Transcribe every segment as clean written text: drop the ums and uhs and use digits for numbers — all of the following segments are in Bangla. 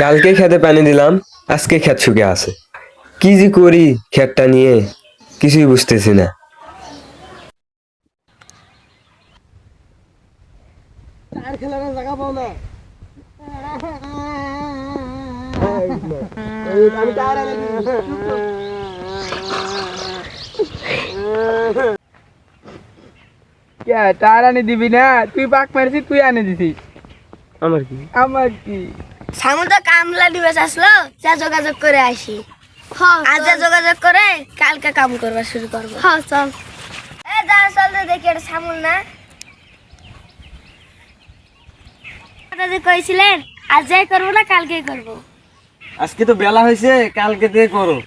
কালকে খেতে পানি দিলাম, আজকে ক্ষেত শুকে আছে। কি যে করি ক্ষেতটা নিয়ে কিছুই বুঝতেছি না। আর খেলার জায়গা পাও না। আমি টায়ার এনে দিই। কে টায়ার এনে দিবি না? তুই পাক মারছিস, তুই এনে দিছিস। আমার কি? আমার কি? সামুদ্র কামলা দিবস আসলো, যা যোগাযোগ করে আসি। আজ যা যোগাযোগ করে কালকে কাম করবা শুরু করবো। হ্যাঁ চল। এ যা চল তো দেখি এটা সামুল না। দাদা কইছিলেন আজ যাই করবো না কালকেই করবো। আজকে তো বেলা হয়েছে, কালকে দিয়ে করো।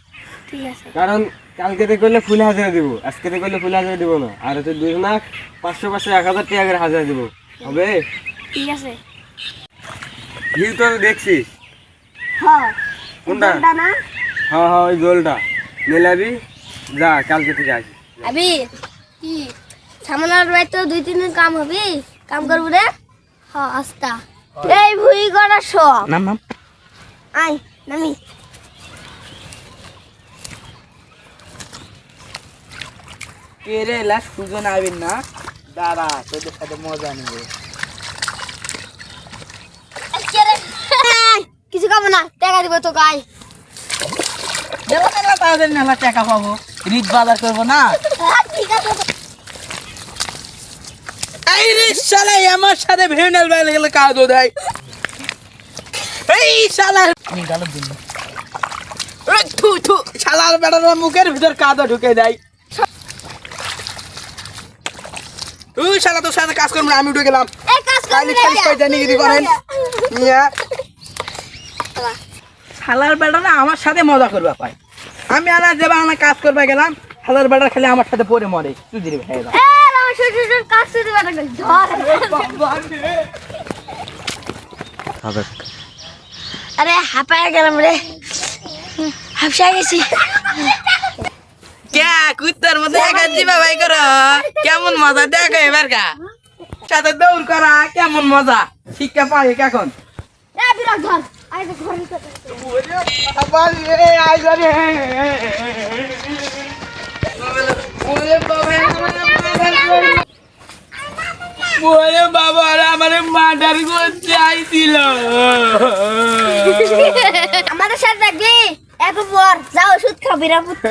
ঠিক আছে। কারণ কালকে দিয়ে করলে ফুল হাজারে দিব, আজকে দিয়ে করলে ফুল হাজারে দিব না। আর হচ্ছে 2 লাখ 500 500 1000 টাকা করে হাজার দিব, হবে? ঠিক আছে। ভিউ তো দেখছিস। হ্যাঁ কোনটা? কোনটা না? হ্যাঁ হ্যাঁ, ওই গোলটা মেলাবি। যা কালকে থেকে আসি। আবি কি সামনার বাড়িতে 2-3 দিন কাম হবে, কাম করবো রে। হ্যাঁ আস্তা এই ভুই গড়া সব নাম নাম। আই নামি। কে রে লাস্ট সুজন আইবেন না? দাঁড়া তোদের সাথে মজা নিবে। কিছু খাবো না, টাকা দিব তো গাই। দেবো না তাদের মেলা টাকা পাবো, রিট বাজার করবো না। ঠিক আছে। এই রে শালা আমার সাথে ভেনাল বাইলে গেলে কাজ দেয়। এই শালা আমি গাল দিন। এই থু থু শালার বেটার মুখের ভিতর কাদা ঢুকে দেয়। ওই শালা তো সাথে কাজ করব না, আমি উঠে গেলাম। এই কাজ কালি করবি খালি কয়টা নিগিরি করেন মিয়া। শালার বেটা না আমার সাথে মজা করবা পায়। আমি আনা দেবা আনা কাজ করবা গেলাম, শালার বেটা খালি আমার সাথে পড়ে মরে। তুই দিবি ভাই এ আমার শ্বশুর কাজ শুরু করে ধর। আরে হাঁপায় গেলাম রে, হাফসা গেছি। কে কুত্তার মধ্যে একা জিবা ভাই করো, কেমন মজা দেখো এবার কা সাথে দৌড় করা কেমন মজা শিক্ষা পাই এখন। এ বিরাট ধর আই তো ঘরে তো ওরে বাবা আমার মার্ডার করতে আইছিল। আমাদের সাথে থাকবি এত পর যাও ওষুধ খাবি রা পুত্র।